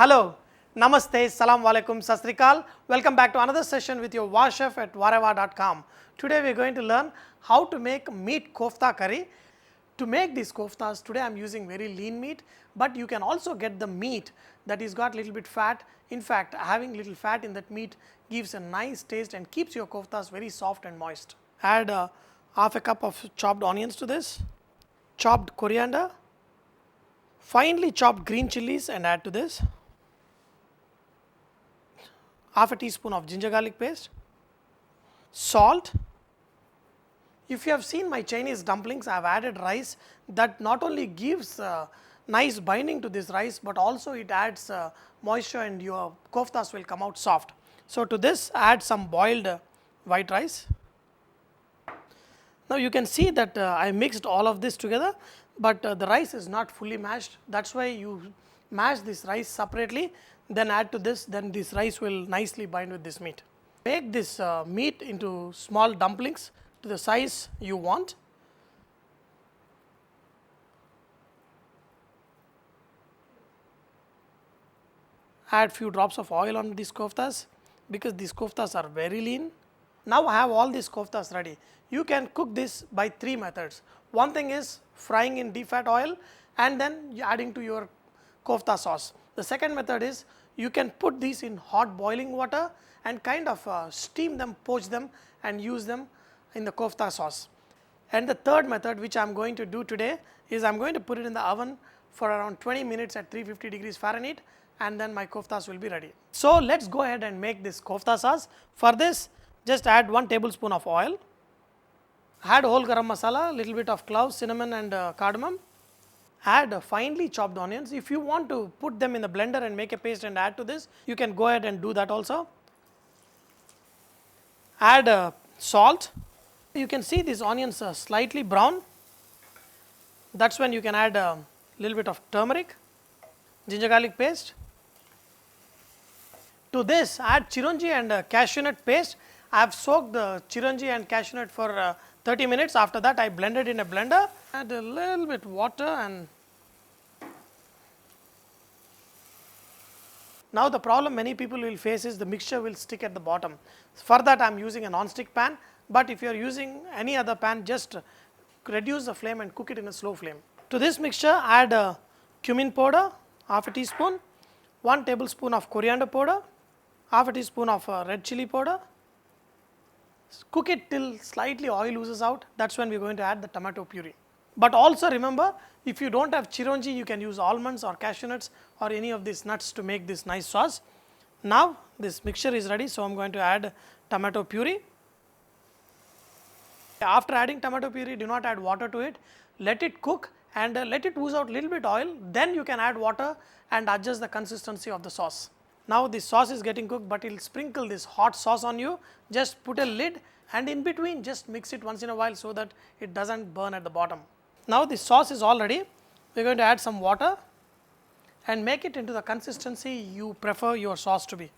Hello, Namaste, Salam Walaikum, Sastrikal. Welcome back to another session with your Vahchef at vareva.com. Today we are going to learn how to make meat kofta curry. To make these koftas, today I am using very lean meat, but you can also get the meat that is got little bit fat. In fact, having little fat in that meat gives a nice taste and keeps your koftas very soft and moist. Add half a cup of chopped onions to this, chopped coriander, finely chopped green chillies and add to this. Half a teaspoon of ginger garlic paste, salt. If you have seen my Chinese dumplings, I have added rice that not only gives nice binding to this rice, but also it adds moisture and your koftas will come out soft. So, to this add some boiled white rice. Now, you can see that I mixed all of this together, but the rice is not fully mashed. That is why you mash this rice separately, then add to this, then this rice will nicely bind with this meat. Make this meat into small dumplings to the size you want. Add few drops of oil on these koftas because these koftas are very lean. Now I have all these koftas ready. You can cook this by three methods. One thing is frying in deep fat oil and then adding to your kofta sauce. The second method is you can put these in hot boiling water and kind of steam them, poach them and use them in the kofta sauce. And the third method which I am going to do today is I am going to put it in the oven for around 20 minutes at 350 degrees Fahrenheit and then my koftas will be ready. So, let us go ahead and make this kofta sauce. For this, just add 1 tablespoon of oil, add whole garam masala, little bit of cloves, cinnamon and cardamom. Add finely chopped onions. If you want to put them in the blender and make a paste and add to this, you can go ahead and do that also. Add salt. You can see these onions are slightly brown. That is when you can add a little bit of turmeric, ginger garlic paste. To this, add chironji and cashew nut paste. I have soaked the chironji and cashew nut for 30 minutes. After that, I blended in a blender. Add a little bit water and now the problem many people will face is the mixture will stick at the bottom. For that I am using a non-stick pan, but if you are using any other pan, just reduce the flame and cook it in a slow flame. To this mixture add cumin powder, half a teaspoon, 1 tablespoon of coriander powder, half a teaspoon of red chilli powder. Cook it till slightly oil oozes out. That is when we are going to add the tomato puree. But also remember, if you do not have chironji, you can use almonds or cashew nuts or any of these nuts to make this nice sauce. Now, this mixture is ready, so I am going to add tomato puree. After adding tomato puree, do not add water to it. Let it cook and let it ooze out little bit oil. Then you can add water and adjust the consistency of the sauce. Now, this sauce is getting cooked, but it will sprinkle this hot sauce on you. Just put a lid and in between just mix it once in a while so that it does not burn at the bottom. Now, this sauce is all ready. We are going to add some water and make it into the consistency you prefer your sauce to be.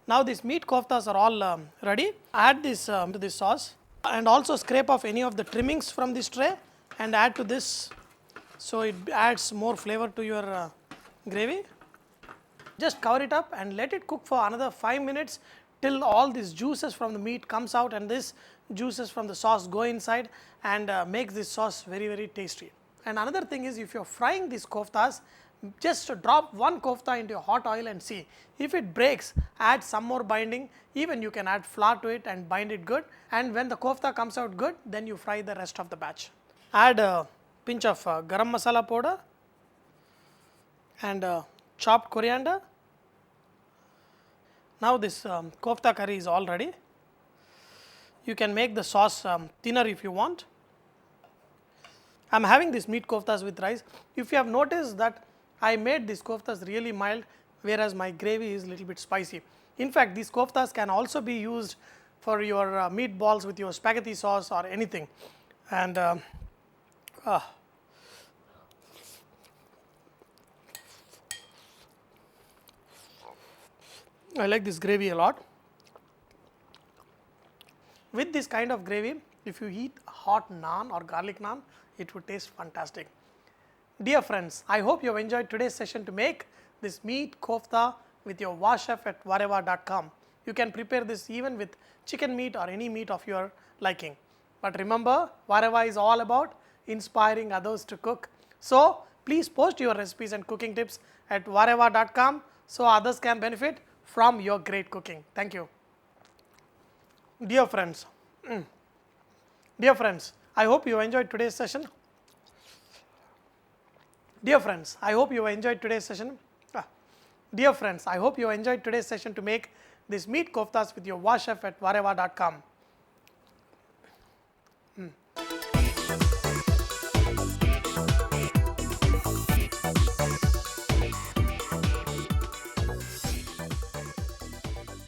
Now, these meat koftas are all ready. Add this to this sauce and also scrape off any of the trimmings from this tray and add to this, so it adds more flavor to your gravy. Just cover it up and let it cook for another 5 minutes till all these juices from the meat comes out and this juices from the sauce go inside and makes this sauce very, very tasty. And another thing is, if you are frying these koftas, just drop one kofta into hot oil and see. If it breaks, add some more binding. Even you can add flour to it and bind it good. And when the kofta comes out good, then you fry the rest of the batch. Add a pinch of garam masala powder and chopped coriander. Now, this kofta curry is all ready. You can make the sauce thinner if you want. I am having these meat koftas with rice. If you have noticed that I made these koftas really mild, whereas my gravy is little bit spicy. In fact, these koftas can also be used for your meatballs with your spaghetti sauce or anything. And I like this gravy a lot. With this kind of gravy, if you eat hot naan or garlic naan, it would taste fantastic. Dear friends, I hope you have enjoyed today's session to make this meat kofta with your Vahchef at whatever.com. You can prepare this even with chicken meat or any meat of your liking. But remember, Whatever is all about inspiring others to cook. So please post your recipes and cooking tips at whatever.com so others can benefit from your great cooking. Thank you. Dear friends, I hope you enjoyed today's session. Dear friends, I hope you enjoyed today's session. Dear friends, I hope you enjoyed today's session to make this meat koftas with your Vahchef at whatever.com.